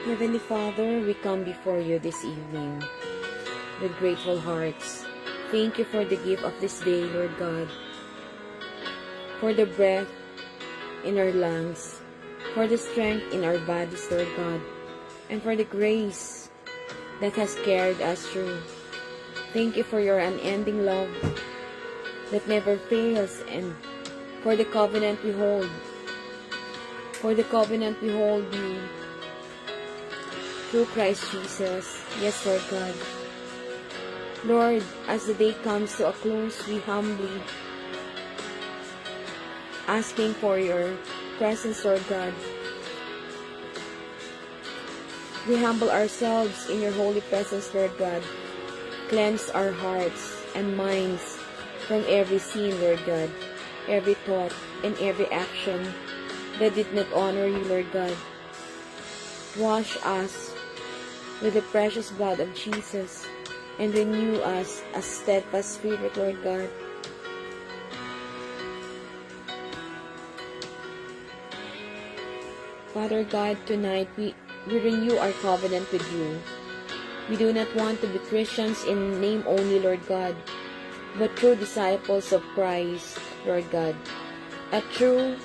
Heavenly Father, we come before you this evening with grateful hearts. Thank you for the gift of this day, Lord God, for the breath in our lungs, for the strength in our bodies, Lord God, and for the grace that has carried us through. Thank you for your unending love that never fails, and for the covenant we hold, you through Christ Jesus. Yes, Lord God. Lord, as the day comes to a close, we humbly asking for your presence, Lord God. We humble ourselves in your holy presence, Lord God. Cleanse our hearts and minds from every sin, Lord God, every thought and every action that did not honor you, Lord God. Wash us with the precious blood of Jesus and renew us a steadfast spirit, Lord God. Father God, tonight we renew our covenant with you. We do not want to be Christians in name only, Lord God, but true disciples of Christ, Lord God. A true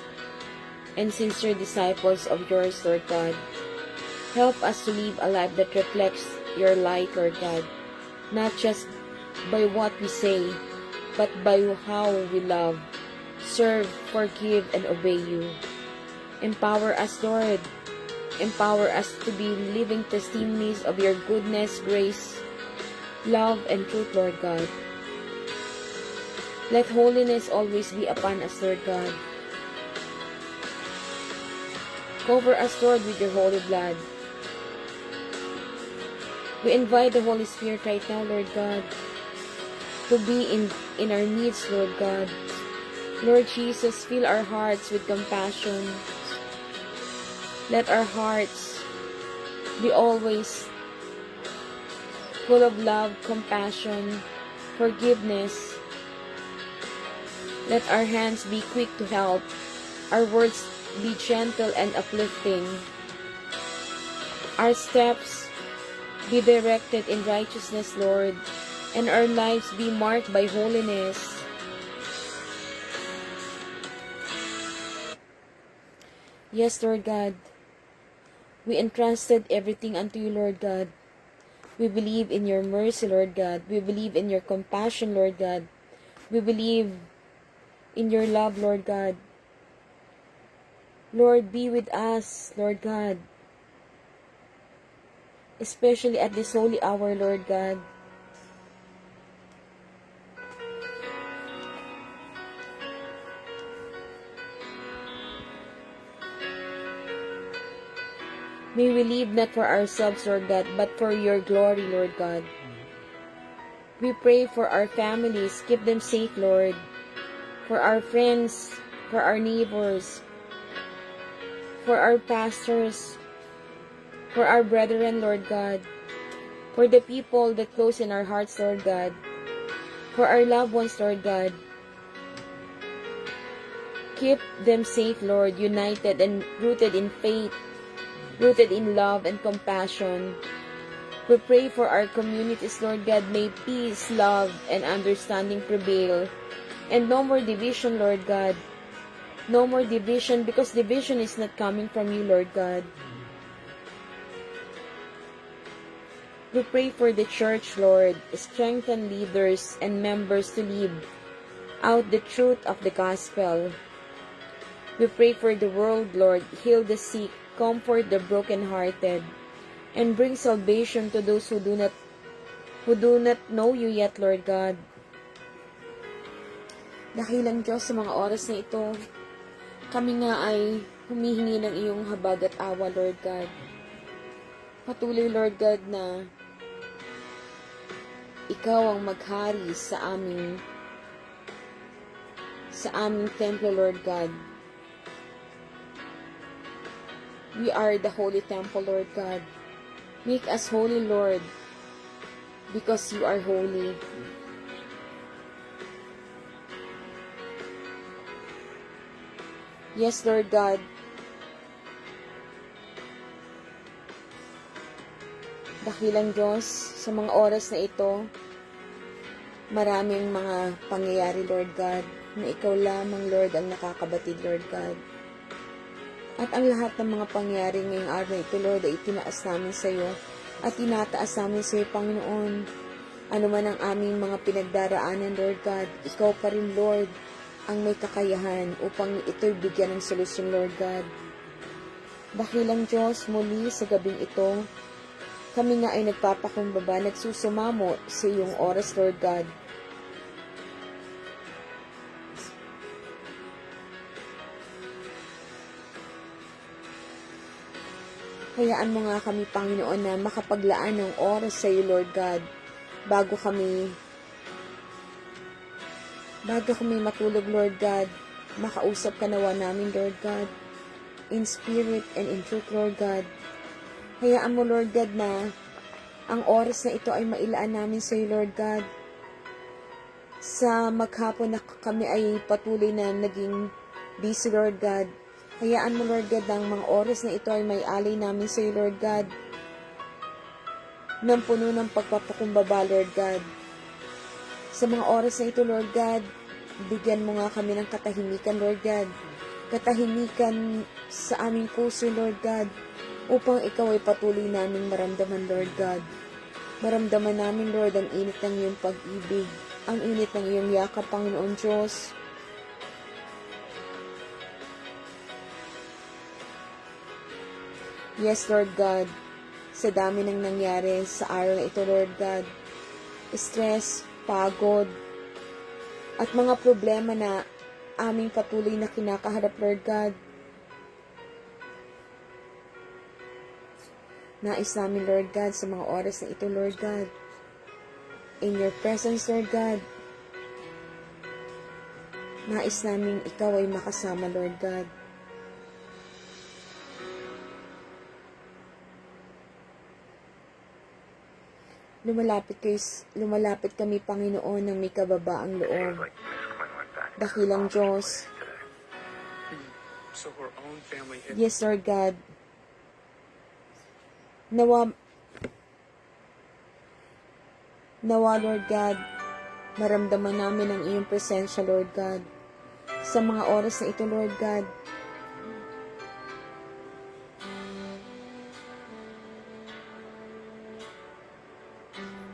and sincere disciples of yours, Lord God. Help us to live a life that reflects your light, Lord God, not just by what we say, but by how we love, serve, forgive, and obey you. Empower us, Lord. Empower us to be living testimonies of your goodness, grace, love, and truth, Lord God. Let holiness always be upon us, Lord God. Cover us, Lord, with your holy blood. We invite the Holy Spirit right now, Lord God, to be in our midst, Lord God. Lord Jesus, fill our hearts with compassion. Let our hearts be always full of love, compassion, forgiveness. Let our hands be quick to help, our words be gentle and uplifting, our steps be directed in righteousness, Lord, and our lives be marked by holiness. Yes, Lord God, we entrusted everything unto you, Lord God. We believe in your mercy, Lord God. We believe in your compassion, Lord God. We believe in your love, Lord God. Lord, be with us, Lord God, especially at this holy hour, Lord God. May we live not for ourselves, Lord God, but for your glory, Lord God. We pray for our families. Keep them safe, Lord. For our friends, for our neighbors, for our pastors, for our brethren, Lord God. For the people that close in our hearts, Lord God. For our loved ones, Lord God. Keep them safe, Lord, united and rooted in faith, rooted in love and compassion. We pray for our communities, Lord God. May peace, love, and understanding prevail. And no more division, Lord God. No more division, because division is not coming from you, Lord God. We pray for the church, Lord. Strengthen leaders and members to live out the truth of the gospel. We pray for the world, Lord. Heal the sick, comfort the brokenhearted, and bring salvation to those who do not know you yet, Lord God. Dakilang Diyos, sa mga oras na ito, kami nga ay humihingi ng iyong habag at awa, Lord God. Patuloy, Lord God, na ikaw ang maghari sa aming templo, Lord God. We are the holy temple, Lord God. Make us holy, Lord, because you are holy. Yes, Lord God. Dakilang Diyos, sa mga oras na ito, maraming mga pangyayari, Lord God, na Ikaw lamang, Lord, ang nakakabatid, Lord God. At ang lahat ng mga pangyayari ngayong araw na ito, Lord, ay itinaas namin sa iyo at tinataas namin sa iyo, Panginoon. Ano man ang aming mga pinagdaraanan, Lord God, Ikaw pa rin, Lord, ang may kakayahan upang ito'y bigyan ng solusyon, Lord God. Dakilang Diyos, muli sa gabing ito, kami nga ay nagpapakumbaba, nagsusumamo sa iyong oras, Lord God. Hayaan mo nga kami, Panginoon, na makapaglaan ng oras sa iyo, Lord God, bago kami matulog, Lord God. Makausap ka nawa namin, Lord God, in spirit and in truth, Lord God. Hayaan mo, Lord God, na ang oras na ito ay mailaan namin sa iyo, Lord God. Sa maghapon na kami ay patuloy na naging busy, Lord God. Hayaan mo, Lord God, ang mga oras na ito ay may alay namin sa iyo, Lord God, ng puno ng pagpapakumbaba, Lord God. Sa mga oras na ito, Lord God, bigyan mo nga kami ng katahimikan, Lord God. Katahimikan sa aming puso, Lord God, upang ikaw ay patuloy naming maramdaman, Lord God. Maramdaman namin, Lord, ang init ng iyong pag-ibig, ang init ng iyong yakap, Panginoon Diyos. Yes, Lord God, sa dami ng nangyari sa araw na ito, Lord God, stress, pagod, at mga problema na aming patuloy na kinakaharap, Lord God. Nais namin, Lord God, sa mga oras na ito, Lord God, in your presence, Lord God, nais namin ikaw ay makasama, Lord God. Lumalapit kami, Panginoon, ng may kababaang loob. Dakilang Diyos. Yes, Lord God. Nawa, Lord God, maramdaman namin ang iyong presensya, Lord God. Sa mga oras na ito, Lord God,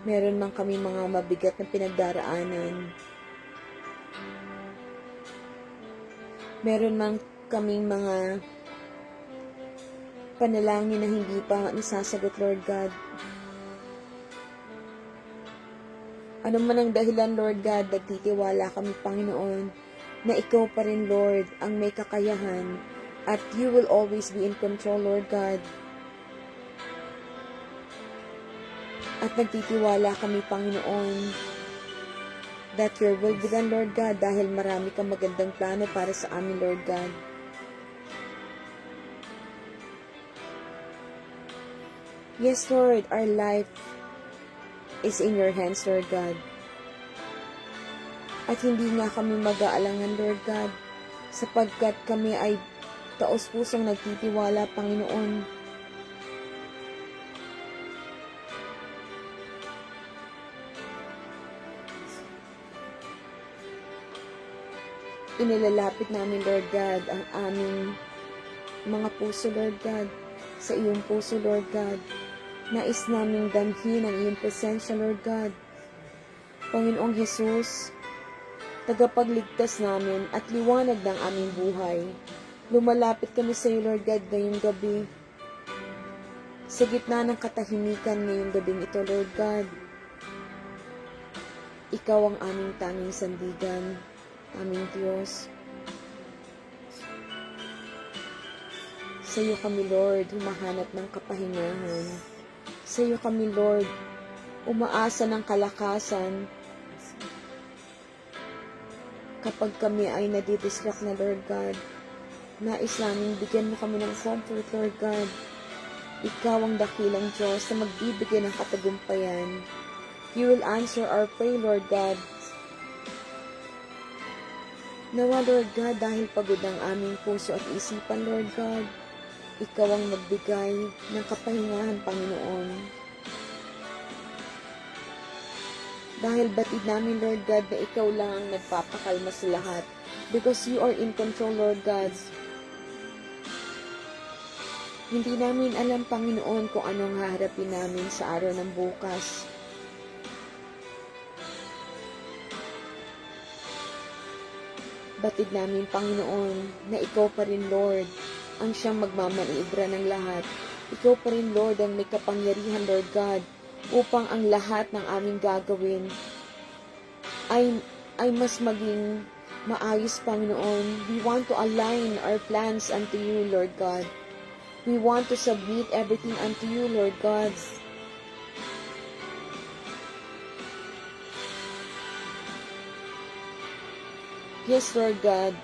meron man kami mga mabigat na pinagdaraanan. Meron man kaming mga panalangin na hindi pa nasasagot, Lord God. Ano man ang dahilan, Lord God, nagtitiwala kami, Panginoon, na ikaw pa rin, Lord, ang may kakayahan at you will always be in control, Lord God. At nagtitiwala kami, Panginoon, that your will be done, Lord God, dahil marami kang magandang plano para sa amin, Lord God. Yes, Lord, our life is in your hands, Lord God. At hindi nga kami mag-aalangan, Lord God, sapagkat kami ay taos-pusong nagtitiwala, Panginoon. Inilalapit namin, Lord God, ang aming mga puso, Lord God, sa iyong puso, Lord God. Nais naming damhin ang iyong presensya, Lord God. Panginoong Jesus, tagapagligtas namin at liwanag ng aming buhay. Lumalapit kami sa iyo, Lord God, ngayong gabi. Sa gitna ng katahimikan ngayong gabing ito, Lord God, ikaw ang aming tanging sandigan, aming Diyos. Sa iyo kami, Lord, humahanap ng kapahingahan. Sa iyo kami, Lord, umaasa ng kalakasan. Kapag kami ay nadidistract na, Lord God, nais namin bigyan mo kami ng comfort, Lord God. Ikaw ang dakilang Diyos na magbibigay ng katagumpayan. You will answer our prayer, Lord God. Nawa, Lord God, dahil pagod ang aming puso at isipan, Lord God, ikaw ang magbigay ng kapahingahan, Panginoon. Dahil batid namin, Lord God, na ikaw lang ang nagpapakalma sa lahat. Because you are in control, Lord God. Hindi namin alam, Panginoon, kung anong haharapin namin sa araw ng bukas. Batid namin, Panginoon, na ikaw pa rin, Lord, ang siyang magmamaniibra ng lahat. Ikaw pa rin, Lord, ang may kapangyarihan, Lord God, upang ang lahat ng aming gagawin ay mas maging maayos, Panginoon. We want to align our plans unto you, Lord God. We want to submit everything unto you, Lord God. Yes, Lord God.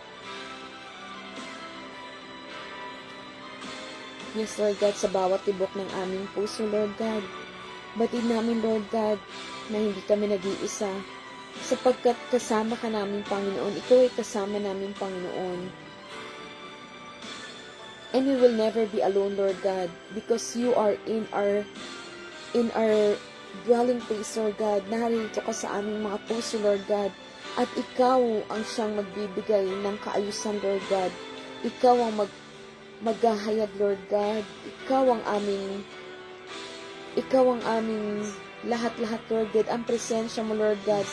Yes, Lord God, sa bawat tibok ng aming puso, Lord God. Batid namin, Lord God, na hindi kami nag-iisa. Sapagkat kasama ka namin, Panginoon. Ikaw ay kasama namin, Panginoon. And we will never be alone, Lord God, because you are in our dwelling place, Lord God. Narito ka sa aming mga puso, Lord God. At ikaw ang siyang magbibigay ng kaayusan, Lord God. Ikaw ang maghahayag, Lord God. Ikaw ang aming lahat-lahat, Lord God. Ang presensya mo, Lord God,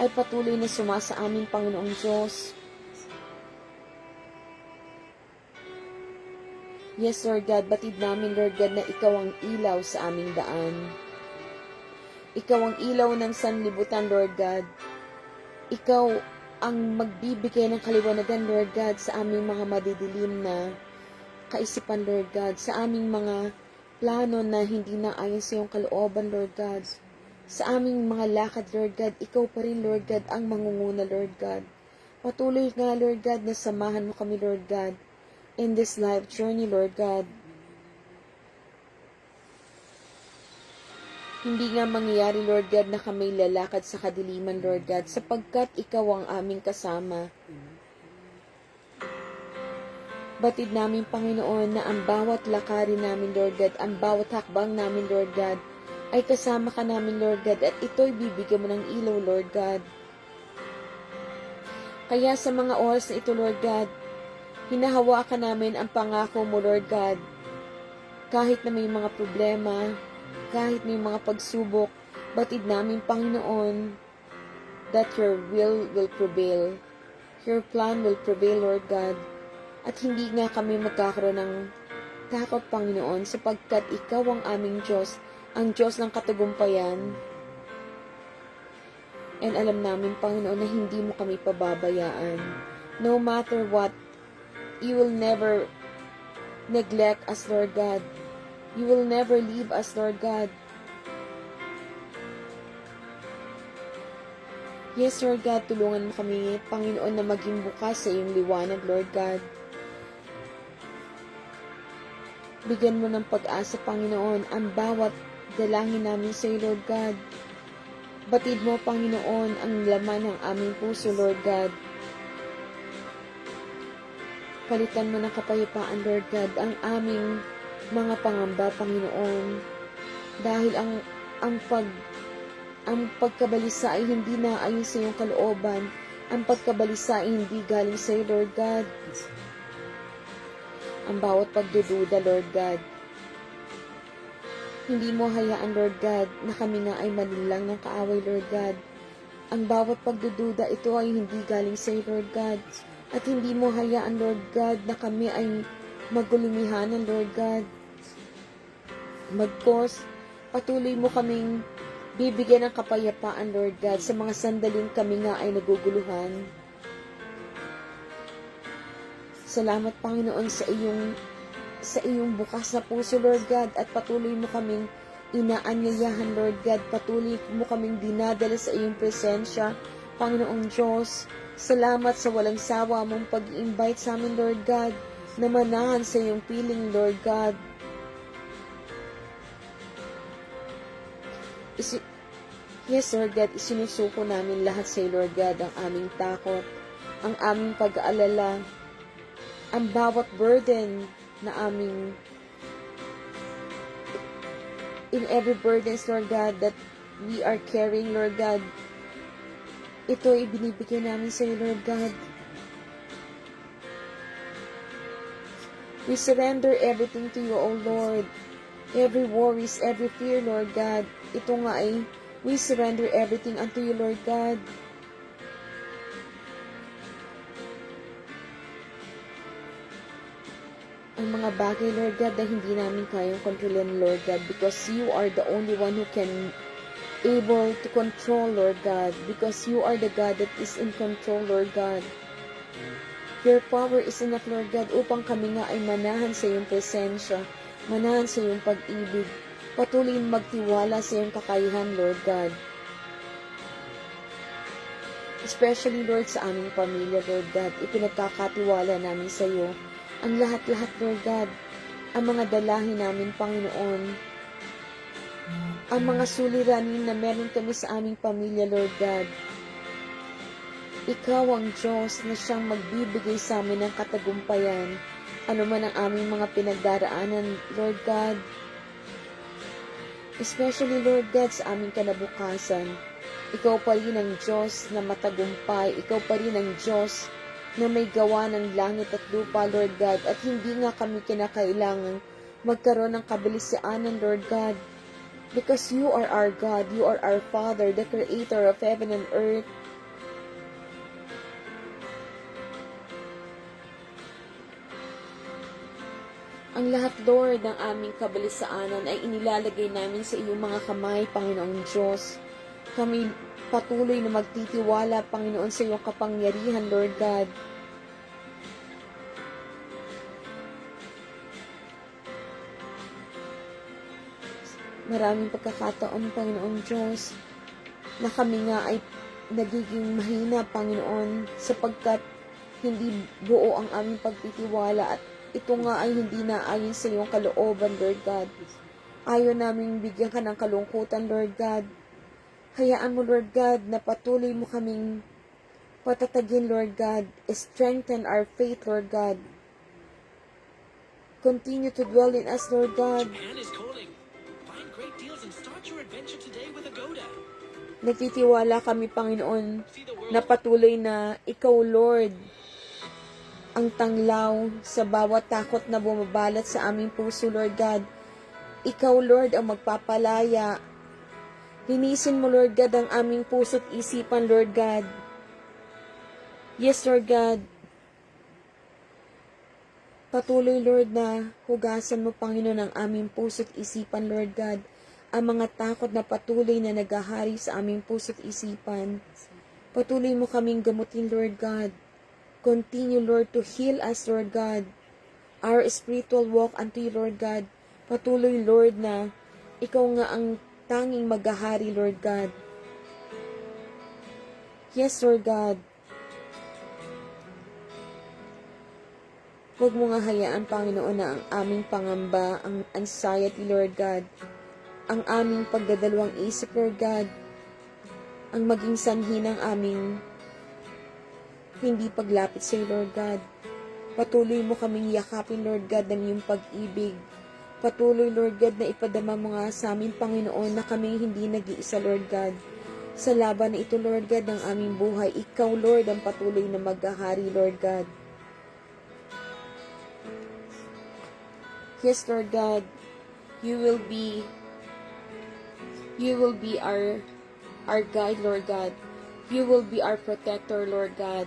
ay patuloy na sumasa amin, Panginoong Diyos. Yes, Lord God, batid namin, Lord God, na ikaw ang ilaw sa aming daan. Ikaw ang ilaw ng sanlibutan, Lord God. Ikaw ang magbibigay ng kaliwanagan, Lord God, sa aming mga madidilim na kaisipan, Lord God, sa aming mga plano na hindi na ayon sa iyong kalooban, Lord God. Sa aming mga lakad, Lord God, ikaw pa rin, Lord God, ang mangunguna, Lord God. Patuloy nga, Lord God, na samahan mo kami, Lord God, in this life journey, Lord God. Hindi nga mangyayari, Lord God, na kami lalakad sa kadiliman, Lord God, sapagkat ikaw ang aming kasama. Batid namin, Panginoon, na ang bawat lakarin namin, Lord God, ang bawat hakbang namin, Lord God, ay kasama ka namin, Lord God, at ito'y bibigyan mo ng ilaw, Lord God. Kaya sa mga oras na ito, Lord God, hinahawakan namin ang pangako mo, Lord God. Kahit na may mga problema, kahit may mga pagsubok, batid namin, Panginoon, that your will prevail. Your plan will prevail, Lord God. At hindi nga kami magkakaroon ng takot, Panginoon, sapagkat ikaw ang aming Diyos, ang Diyos ng katagumpayan. And alam namin, Panginoon, na hindi mo kami pababayaan. No matter what, you will never neglect us, Lord God. You will never leave us, Lord God. Yes, Lord God, tulungan mo kami, Panginoon, na maging bukas sa iyong liwanag, Lord God. Bigyan mo ng pag-asa, Panginoon, ang bawat dalangin namin sa iyo, Lord God. Batid mo, Panginoon, ang laman ng aming puso, Lord God. Palitan mo ng kapayapaan, Lord God, ang aming mga pangamba, Panginoon. Dahil ang pagkabalisa ay hindi na ayon sa iyong kalooban. Ang pagkabalisa ay hindi galing sa iyo, Lord God. Ang bawat pagdududa, Lord God, hindi mo hayaan, Lord God, na kami nga ay manilang ng kaaway, Lord God. Ang bawat pagdududa, ito ay hindi galing sa iyo, Lord God. At hindi mo hayaan, Lord God, na kami ay magulumihanan, Lord God. Magkos, patuloy mo kaming bibigyan ng kapayapaan, Lord God, sa mga sandaling kami nga ay naguguluhan. Salamat, Panginoon, sa iyong bukas na puso, Lord God, at patuloy mo kaming inaanyayahan, Lord God. Patuloy mo kaming dinadala sa iyong presensya, Panginoong Diyos. Salamat sa walang sawa mong pag-invite sa amin, Lord God, na manahan sa iyong piling, Lord God. Yes, Lord God, isinusuko namin lahat sa iyo, Lord God, ang aming takot, ang aming pag-aalala, ang bawat burden na aming, in every burdens, Lord God, that we are carrying, Lord God, Ito ay binibigay namin sa iyo, Lord God. We surrender everything to you, O Lord. Every worries, every fear, Lord God. Ito nga ay, we surrender everything unto you, Lord God. Ang mga bagay, Lord God, na hindi namin kayang kontrolin, Lord God, because you are the only one who can able to control, Lord God, because you are the God that is in control, Lord God. Your power is enough, Lord God, upang kami nga ay manahan sa iyong presensya, manahan sa iyong pag-ibig, patuloy magtiwala sa iyong kakayahan, Lord God. Especially, Lord, sa aming pamilya, Lord God, ipinagkakatiwala namin sa iyo ang lahat-lahat, Lord God, ang mga dalahin namin, Panginoon, ang mga suliranin na meron kami sa aming pamilya, Lord God. Ikaw ang Diyos na siyang magbibigay sa amin ng katagumpayan, ano man ang aming mga pinagdaraanan, Lord God. Especially, Lord God, sa aming kinabukasan. Ikaw pa rin ang Diyos na matagumpay. Ikaw pa rin ang Diyos na may gawa ng langit at lupa, Lord God. At hindi nga kami kinakailangan magkaroon ng kabilisaanan, Lord God. Because you are our God. You are our Father, the Creator of heaven and earth. Ang lahat, Lord, ng aming kabalisaanan ay inilalagay namin sa iyong mga kamay, Panginoong Diyos. Kami patuloy na magtitiwala, Panginoon, sa iyong kapangyarihan, Lord God. Maraming pagkakataon, Panginoong Diyos, na kami nga ay nagiging mahina, Panginoon, sapagkat hindi buo ang aming pagtitiwala at ito nga ay hindi na ayon sa iyong kalooban, Lord God. Ayaw namin bigyan ka ng kalungkutan, Lord God. Hayaan mo, Lord God, na patuloy mo kaming patatagin, Lord God. Strengthen our faith, Lord God. Continue to dwell in us, Lord God. Japan is calling. Find great deals and start your adventure today with Agoda. Nagtitiwala kami, Panginoon, na patuloy na Ikaw, Lord, ang tanglaw sa bawat takot na bumabalat sa aming puso, Lord God. Ikaw, Lord, ang magpapalaya. Linisin mo, Lord God, ang aming puso't isipan, Lord God. Yes, Lord God. Patuloy, Lord, na hugasan mo, Panginoon, ang aming puso't isipan, Lord God. Ang mga takot na patuloy na nagahari sa aming puso't isipan. Patuloy mo kaming gamutin, Lord God. Continue, Lord, to heal us, Lord God. Our spiritual walk unto you, Lord God. Patuloy, Lord, na ikaw nga ang tanging maghahari, Lord God. Yes, Lord God. Huwag mo nga hayaan, Panginoon, na ang aming pangamba, ang anxiety, Lord God, ang aming pagdadalawang isip, Lord God, ang maging sanhi ng aming hindi paglapit sa iyo, Lord God. Patuloy mo kaming yakapin, Lord God, ng iyong pag-ibig. Patuloy, Lord God, na ipadama mo nga sa amin, Panginoon, na kami hindi nag-iisa, Lord God. Sa laban na ito, Lord God, ng aming buhay, Ikaw, Lord, ang patuloy na maghahari, Lord God. Yes, Lord God, You will be our guide, Lord God. You will be our protector, Lord God.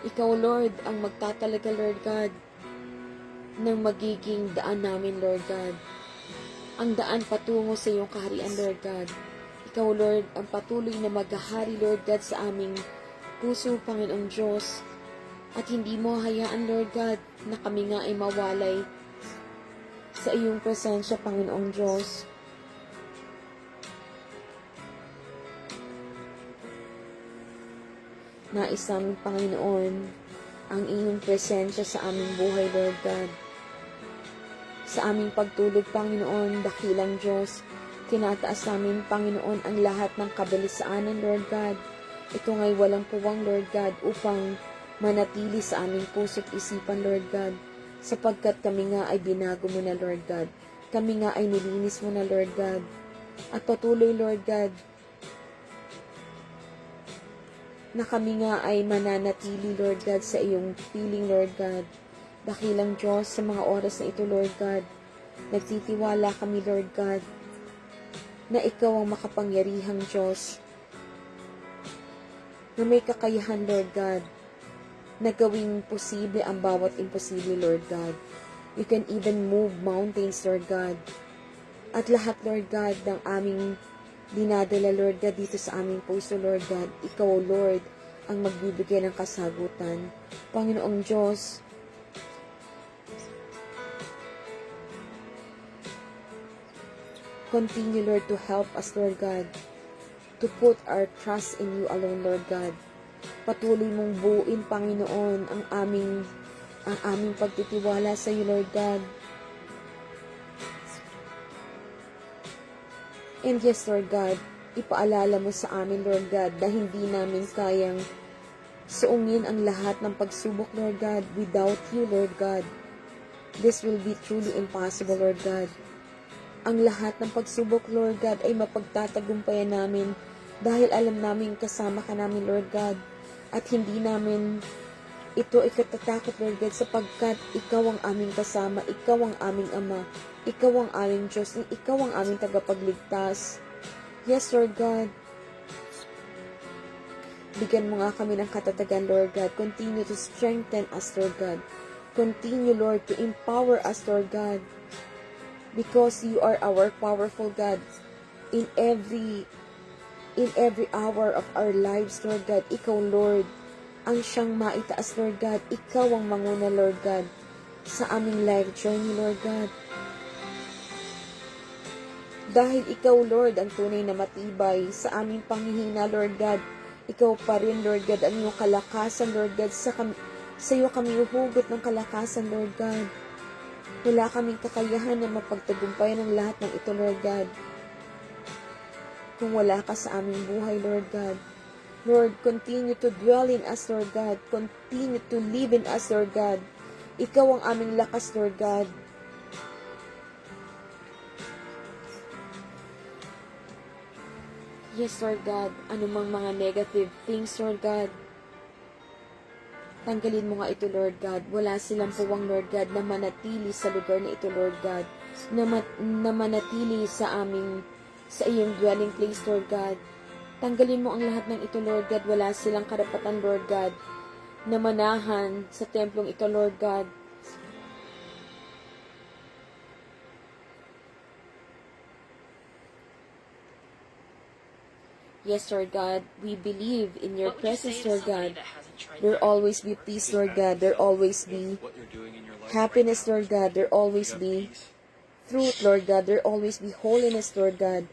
Ikaw, Lord, ang magtatalaga, Lord God, ng magiging daan namin, Lord God. Ang daan patungo sa iyong kaharian, Lord God. Ikaw, Lord, ang patuloy na maghahari, Lord God, sa aming puso, Panginoong Diyos. At hindi mo hayaan, Lord God, na kami nga ay mawalay sa iyong presensya, Panginoong Diyos. Nais namin, Panginoon, ang iyong presensya sa aming buhay, Lord God. Sa aming pagtulog, Panginoon, dakilang Diyos, tinataas namin, Panginoon, ang lahat ng kabalisaanan, Lord God. Ito nga'y walang puwang, Lord God, upang manatili sa aming puso't isipan, Lord God, sapagkat kami nga ay binago mo na, Lord God. Kami nga ay nilinis mo na, Lord God. At patuloy, Lord God, na kami nga ay mananatili, Lord God, sa iyong piling, Lord God. Dakilang Diyos, sa mga oras na ito, Lord God, nagtitiwala kami, Lord God, na ikaw ang makapangyarihang Diyos, na may kakayahan, Lord God, na gawing posible ang bawat imposible, Lord God. You can even move mountains, Lord God. At lahat, Lord God, ng aming dinadala, Lord God, dito sa aming puso, Lord God, ikaw, Lord, ang magbibigay ng kasagutan. Panginoong Diyos, continue, Lord, to help us, Lord God, to put our trust in you alone, Lord God. Patuloy mong buuin, Panginoon, ang aming pagtitiwala sa iyo, Lord God. And yes, Lord God, ipaalala mo sa amin, Lord God, na hindi namin kayang suungin ang lahat ng pagsubok, Lord God, without you, Lord God. This will be truly impossible, Lord God. Ang lahat ng pagsubok, Lord God, ay mapagtatagumpayan namin dahil alam namin kasama ka namin, Lord God. At hindi namin ito ay katatakot, Lord God, sapagkat ikaw ang aming kasama, ikaw ang aming Ama, ikaw ang aming Diyos, ikaw ang aming tagapagligtas. Yes, Lord God. Bigyan mo nga kami ng katatagan, Lord God. Continue to strengthen us, Lord God. Continue, Lord, to empower us, Lord God. Because you are our powerful God. In every hour of our lives, Lord God, ikaw, Lord, ang siyang maitaas, Lord God. Ikaw ang manguna, Lord God, sa aming life journey, Lord God. Dahil ikaw, Lord, ang tunay na matibay sa aming panghihina, Lord God. Ikaw pa rin, Lord God, ang iyong kalakasan, Lord God. Sa iyo kami uhugot ng kalakasan, Lord God. Wala kaming kakayahan na mapagtagumpayan ng lahat ng ito, Lord God, kung wala ka sa aming buhay, Lord God. Lord, continue to dwell in us, Lord God. Continue to live in us, Lord God. Ikaw ang aming lakas, Lord God. Yes, Lord God, anumang mga negative things, Lord God, tanggalin mo nga ito, Lord God. Wala silang puwang, Lord God, na manatili sa lugar na ito, Lord God. Na manatili sa iyong dwelling place, Lord God. Tanggalin mo ang lahat ng ito, Lord God. Wala silang karapatan, Lord God, na manahan sa templong ito, Lord God. Yes, Lord God, we believe in your What would you presence, say to Lord somebody God. that hasn't tried There yet? always be peace, Lord God. There always be what you're doing in your life happiness, right now. Lord God. There always You have be peace. truth, Lord God. There always be holiness, Lord God.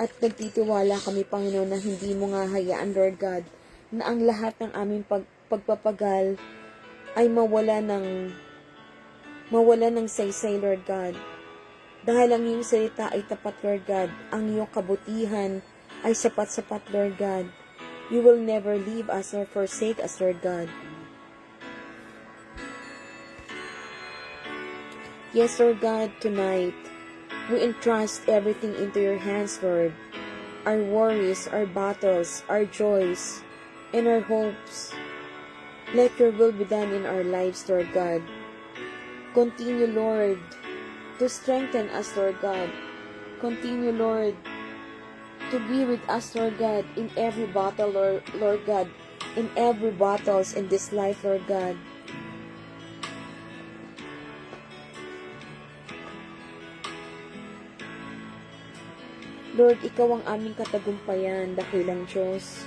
At nagtitiwala kami, Panginoon, na hindi mo nga hayaan, Lord God, na ang lahat ng aming pagpapagal ay mawala ng saysay, Lord God. Dahil ang iyong salita ay tapat, Lord God. Ang iyong kabutihan ay sapat-sapat, Lord God. You will never leave us nor forsake us, Lord God. Yes, Lord God, tonight, we entrust everything into your hands, Lord. Our worries, our battles, our joys, and our hopes. Let your will be done in our lives, Lord God. Continue, Lord, to strengthen us, Lord God. Continue, Lord, to be with us, Lord God, in every battle, Lord God, in every battles in this life, Lord God. Lord, ikaw ang aming katagumpayan, dakilang Diyos.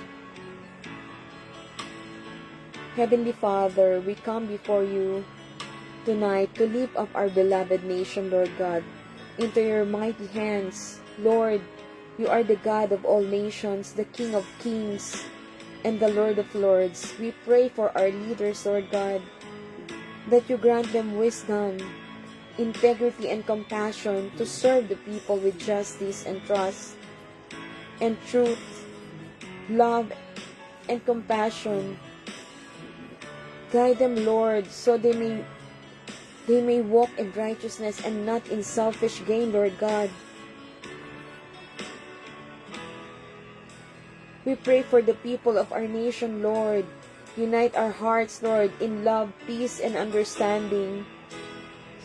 Heavenly Father, we come before you tonight to lift up our beloved nation, Lord God, into your mighty hands. Lord, you are the God of all nations, the King of kings, and the Lord of lords. We pray for our leaders, Lord God, that you grant them wisdom, integrity, and compassion to serve the people with justice and trust, and truth, love, and compassion. Guide them, Lord, so they may walk in righteousness and not in selfish gain, Lord God. We pray for the people of our nation, Lord. Unite our hearts, Lord, in love, peace, and understanding.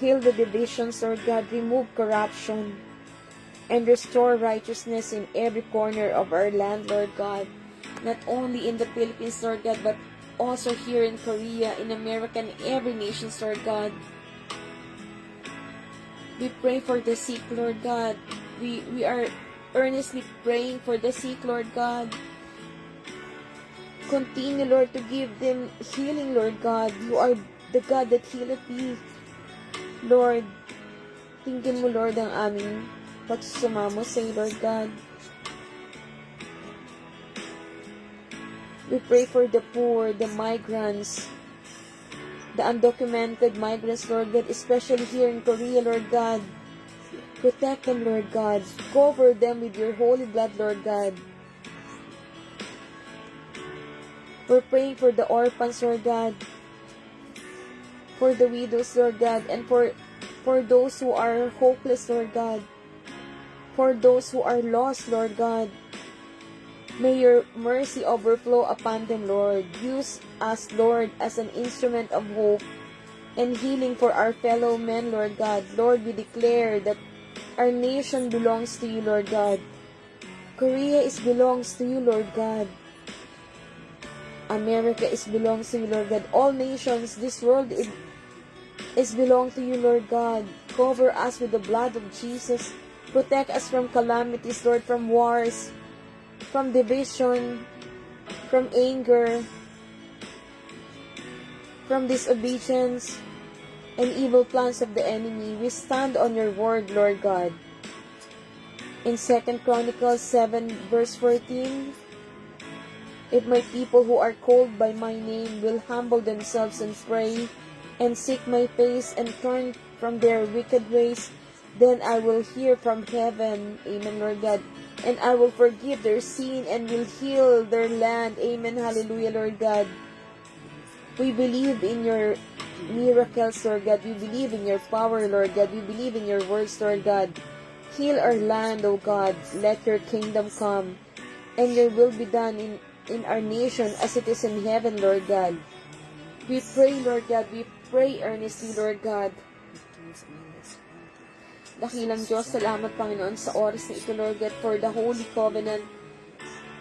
Heal the divisions, Lord God. Remove corruption. And restore righteousness in every corner of our land, Lord God. Not only in the Philippines, Lord God, but also here in Korea, in America, and every nation, Lord God. We pray for the sick, Lord God. We are earnestly praying for the sick, Lord God. Continue, Lord, to give them healing, Lord God. You are the God that healeth thee. Lord, tingin mo, Lord, ang aming pagsusumamo sa iyo, Lord God. We pray for the poor, the migrants, the undocumented migrants, Lord God, especially here in Korea, Lord God. Protect them, Lord God. Cover them with your holy blood, Lord God. We're praying for the orphans, Lord God. For the widows, Lord God. And for those who are hopeless, Lord God. For those who are lost, Lord God. May your mercy overflow upon them, Lord. Use us, Lord, as an instrument of hope and healing for our fellow men, Lord God. Lord, we declare that our nation belongs to you, Lord God. Korea belongs to you, Lord God. America belongs to you, Lord God. All nations, this world is belong to you, Lord God. Cover us with the blood of Jesus. Protect us from calamities, Lord, from wars, from division, from anger, from disobedience, and evil plans of the enemy. We stand on your word, Lord God. In 2 Chronicles 7 verse 14, if my people who are called by my name will humble themselves and pray and seek my face and turn from their wicked ways, then I will hear from heaven. Amen, Lord God. And I will forgive their sin and will heal their land. Amen. Hallelujah, Lord God. We believe in your miracles, Lord God. We believe in your power, Lord God. We believe in your words, Lord God. Heal our land, O God. Let your kingdom come and your will be done in our nation as it is in heaven, Lord God. We pray, Lord God. We pray earnestly, Lord God. Dakilang Diyos, salamat, Panginoon, sa oras na ito, Lord God, for the Holy Covenant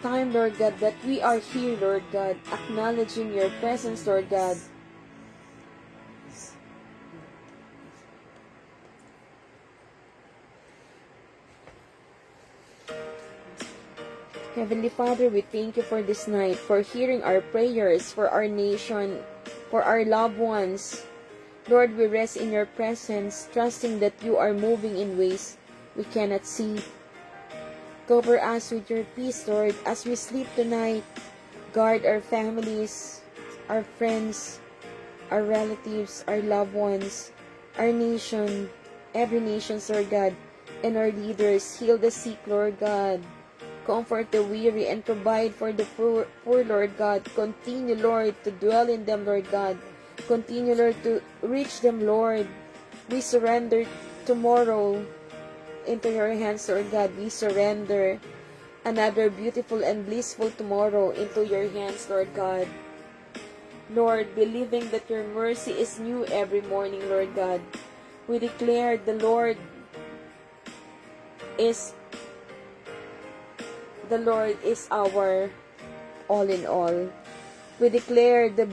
time, Lord God, that we are here, Lord God, acknowledging your presence, Lord God. Heavenly Father, we thank you for this night, for hearing our prayers for our nation, for our loved ones. Lord, we rest in your presence, trusting that you are moving in ways we cannot see. Cover us with your peace, Lord, as we sleep tonight. Guard our families, our friends, our relatives, our loved ones, our nation, every nation, Lord God, and our leaders. Heal the sick, Lord God. Comfort the weary and provide for the poor, Lord God. Continue, Lord, to dwell in them, Lord God. Continue, Lord, to reach them, Lord. We surrender tomorrow into your hands, Lord God. We surrender another beautiful and blissful tomorrow into your hands, Lord God. Lord, believing that your mercy is new every morning, Lord God. We declare the Lord is our all in all. We declare the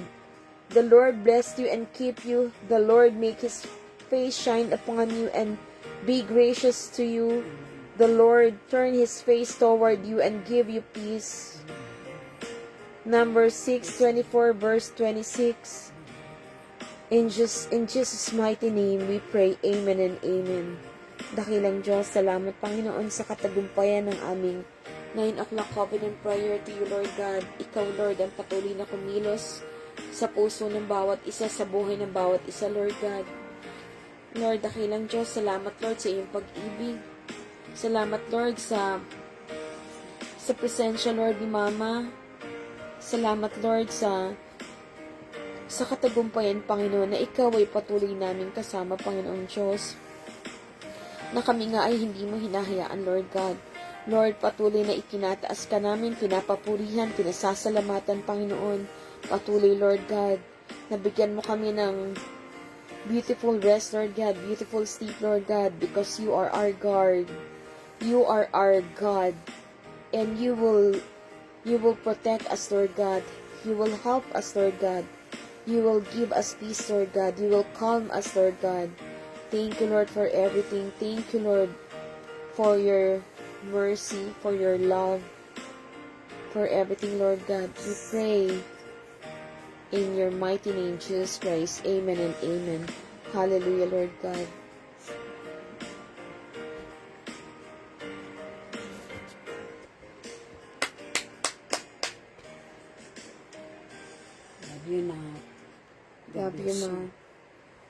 Lord bless you and keep you. The Lord make his face shine upon you and be gracious to you. The Lord turn his face toward you and give you peace. Numbers 6:24 verse 26. In Jesus' mighty name we pray. Amen and amen. Dakilang Diyos, salamat Panginoon sa katagumpayan ng aming 9 o'clock covenant prayer to you, Lord God. Ikaw, Lord, ang patuloy na kumilos sa puso ng bawat isa, sa buhay ng bawat isa, Lord God. Lord, dakilang Diyos, salamat, Lord, sa iyong pag-ibig. Salamat, Lord, sa presensya, Lord, ni Mama. Salamat, Lord, sa katagumpayan, Panginoon, na ikaw ay patuloy namin kasama, Panginoong Diyos, na kami nga ay hindi mo hinahayaan, Lord God. Lord, patuloy na ikinataas ka namin, pinapapurihan, pinasasalamatan, Panginoon. Patuloy, Lord God, nabigyan mo kami ng beautiful rest, Lord God, beautiful sleep, Lord God, because you are our guard. You are our God, and you will protect us, Lord God. You will help us, Lord God. You will give us peace, Lord God. You will calm us, Lord God. Thank you, Lord, for everything. Thank you, Lord, for your mercy, for your love, for everything, Lord God. We pray in your mighty name, Jesus Christ. Amen and amen. Hallelujah, Lord God. Love you na. Love you, Ma.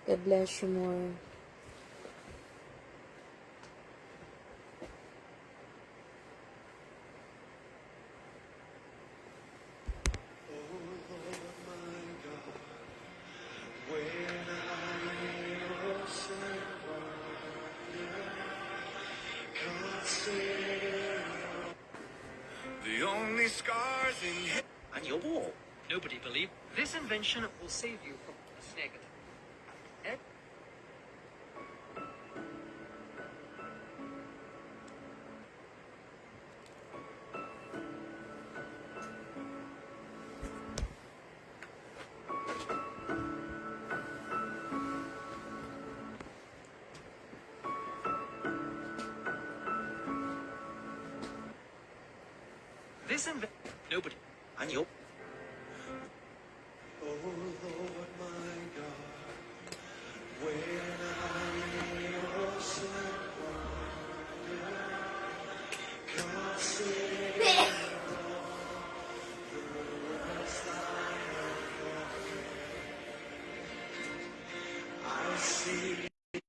God bless you more. The only scars in on your wall. Nobody believed this invention will save you from this negative. This invention. Nobody on your